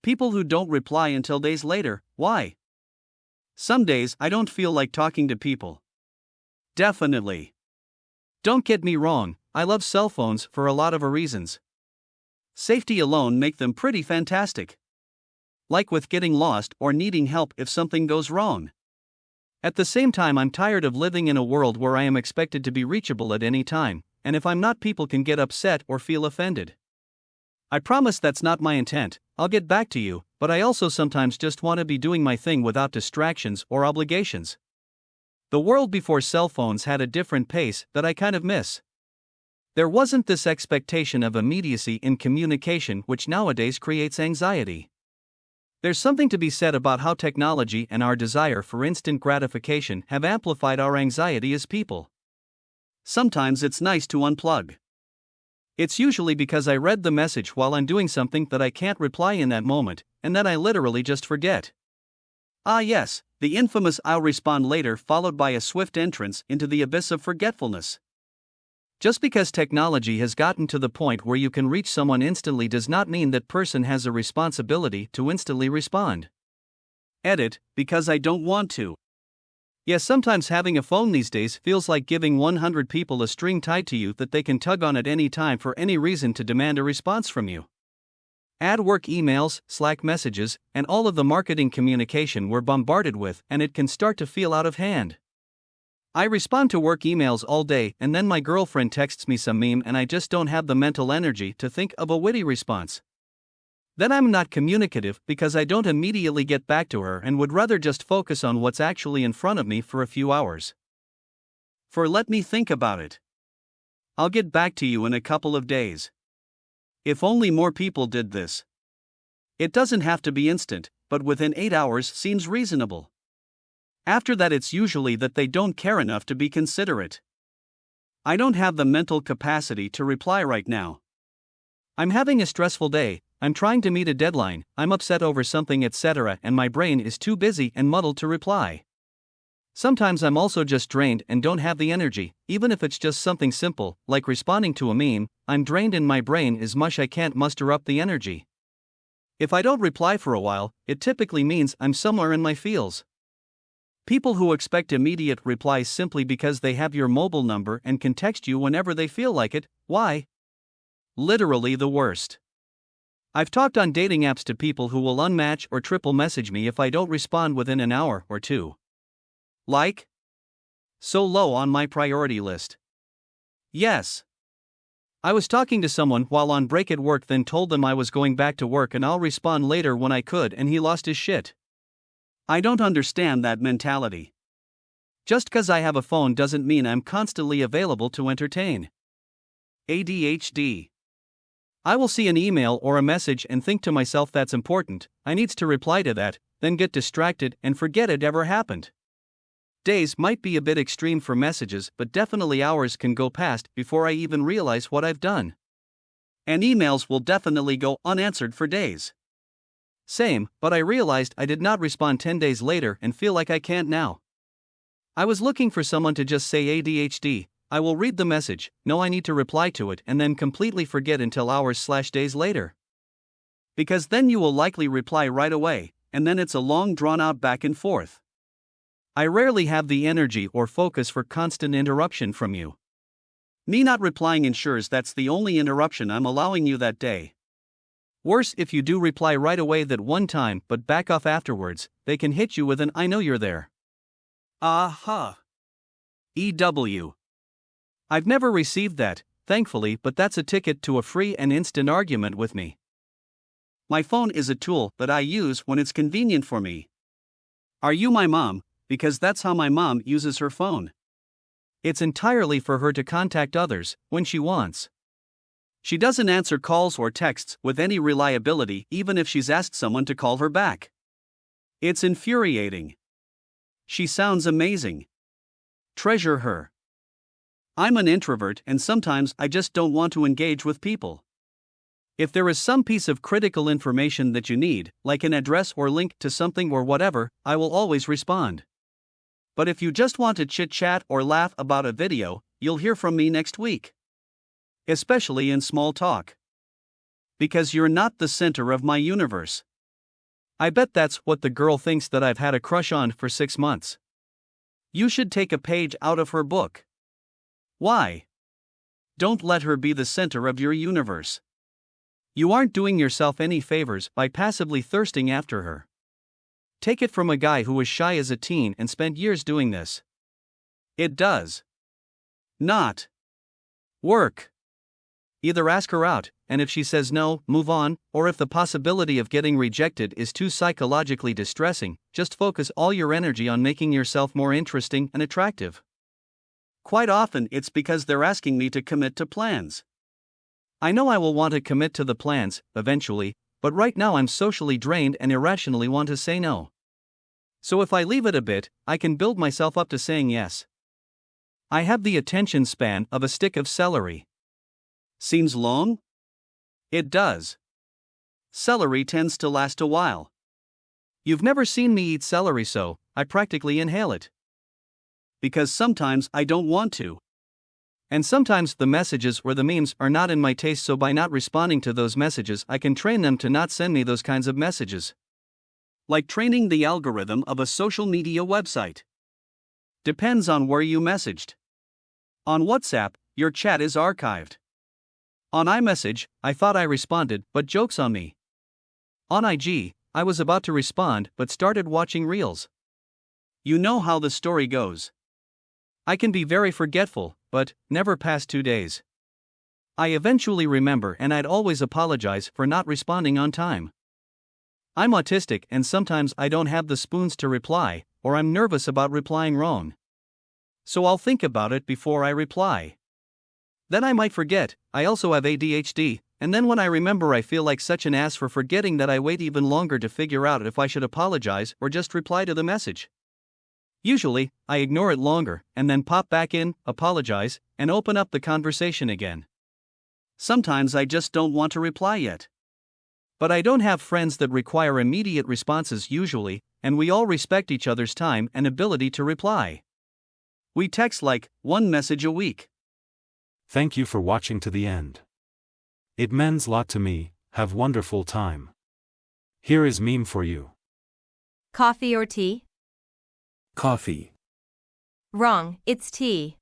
People who don't reply until days later, why? Some days I don't feel like talking to people. Definitely. Don't get me wrong, I love cell phones for a lot of reasons. Safety alone make them pretty fantastic. Like with getting lost or needing help if something goes wrong. At the same time, I'm tired of living in a world where I am expected to be reachable at any time, and if I'm not, people can get upset or feel offended. I promise that's not my intent. I'll get back to you, but I also sometimes just want to be doing my thing without distractions or obligations. The world before cell phones had a different pace that I kind of miss. There wasn't this expectation of immediacy in communication which nowadays creates anxiety. There's something to be said about how technology and our desire for instant gratification have amplified our anxiety as people. Sometimes it's nice to unplug. It's usually because I read the message while I'm doing something that I can't reply in that moment, and then I literally just forget. Ah yes, the infamous "I'll respond later" followed by a swift entrance into the abyss of forgetfulness. Just because technology has gotten to the point where you can reach someone instantly does not mean that person has a responsibility to instantly respond. Edit, because I don't want to. Yes, sometimes having a phone these days feels like giving 100 people a string tied to you that they can tug on at any time for any reason to demand a response from you. Add work emails, Slack messages, and all of the marketing communication we're bombarded with, and it can start to feel out of hand. I respond to work emails all day, and then my girlfriend texts me some meme and I just don't have the mental energy to think of a witty response. Then I'm not communicative because I don't immediately get back to her and would rather just focus on what's actually in front of me for a few hours. Let me think about it. I'll get back to you in a couple of days. If only more people did this. It doesn't have to be instant, but within 8 hours seems reasonable. After that, it's usually that they don't care enough to be considerate. I don't have the mental capacity to reply right now. I'm having a stressful day, I'm trying to meet a deadline, I'm upset over something, etc., and my brain is too busy and muddled to reply. Sometimes I'm also just drained and don't have the energy, even if it's just something simple, like responding to a meme. I'm drained and my brain is mush, I can't muster up the energy. If I don't reply for a while, it typically means I'm somewhere in my feels. People who expect immediate replies simply because they have your mobile number and can text you whenever they feel like it, why? Literally the worst. I've talked on dating apps to people who will unmatch or triple message me if I don't respond within an hour or two. Like? So low on my priority list. Yes. I was talking to someone while on break at work, then told them I was going back to work and I'll respond later when I could, and he lost his shit. I don't understand that mentality. Just 'cause I have a phone doesn't mean I'm constantly available to entertain. ADHD. I will see an email or a message and think to myself that's important, I needs to reply to that, then get distracted and forget it ever happened. Days might be a bit extreme for messages, but definitely hours can go past before I even realize what I've done. And emails will definitely go unanswered for days. Same, but I realized I did not respond 10 days later and feel like I can't now. I was looking for someone to just say ADHD, I will read the message, know I need to reply to it, and then completely forget until hours/days later. Because then you will likely reply right away, and then it's a long drawn-out back and forth. I rarely have the energy or focus for constant interruption from you. Me not replying ensures that's the only interruption I'm allowing you that day. Worse, if you do reply right away that one time but back off afterwards, they can hit you with an "I know you're there." Aha. EW. I've never received that, thankfully, but that's a ticket to a free and instant argument with me. My phone is a tool that I use when it's convenient for me. Are you my mom? Because that's how my mom uses her phone. It's entirely for her to contact others when she wants. She doesn't answer calls or texts with any reliability, even if she's asked someone to call her back. It's infuriating. She sounds amazing. Treasure her. I'm an introvert and sometimes I just don't want to engage with people. If there is some piece of critical information that you need, like an address or link to something or whatever, I will always respond. But if you just want to chit-chat or laugh about a video, you'll hear from me next week. Especially in small talk. Because you're not the center of my universe. I bet that's what the girl thinks that I've had a crush on for 6 months. You should take a page out of her book. Why? Don't let her be the center of your universe. You aren't doing yourself any favors by passively thirsting after her. Take it from a guy who was shy as a teen and spent years doing this. It does not work. Either ask her out, and if she says no, move on, or if the possibility of getting rejected is too psychologically distressing, just focus all your energy on making yourself more interesting and attractive. Quite often it's because they're asking me to commit to plans. I know I will want to commit to the plans, eventually, but right now I'm socially drained and irrationally want to say no. So if I leave it a bit, I can build myself up to saying yes. I have the attention span of a stick of celery. Seems long? It does. Celery tends to last a while. You've never seen me eat celery, so I practically inhale it. Because sometimes I don't want to. And sometimes the messages or the memes are not in my taste, so by not responding to those messages, I can train them to not send me those kinds of messages. Like training the algorithm of a social media website. Depends on where you messaged. On WhatsApp, your chat is archived. On iMessage, I thought I responded, but joke's on me. On IG, I was about to respond but started watching Reels. You know how the story goes. I can be very forgetful, but never past 2 days. I eventually remember and I'd always apologize for not responding on time. I'm autistic and sometimes I don't have the spoons to reply, or I'm nervous about replying wrong. So I'll think about it before I reply. Then I might forget. I also have ADHD, and then when I remember I feel like such an ass for forgetting that I wait even longer to figure out if I should apologize or just reply to the message. Usually, I ignore it longer and then pop back in, apologize, and open up the conversation again. Sometimes I just don't want to reply yet. But I don't have friends that require immediate responses usually, and we all respect each other's time and ability to reply. We text like 1 message a week. Thank you for watching to the end. It means lot to me. Have wonderful time. Here is meme for you. Coffee or tea? Coffee. Wrong, it's tea.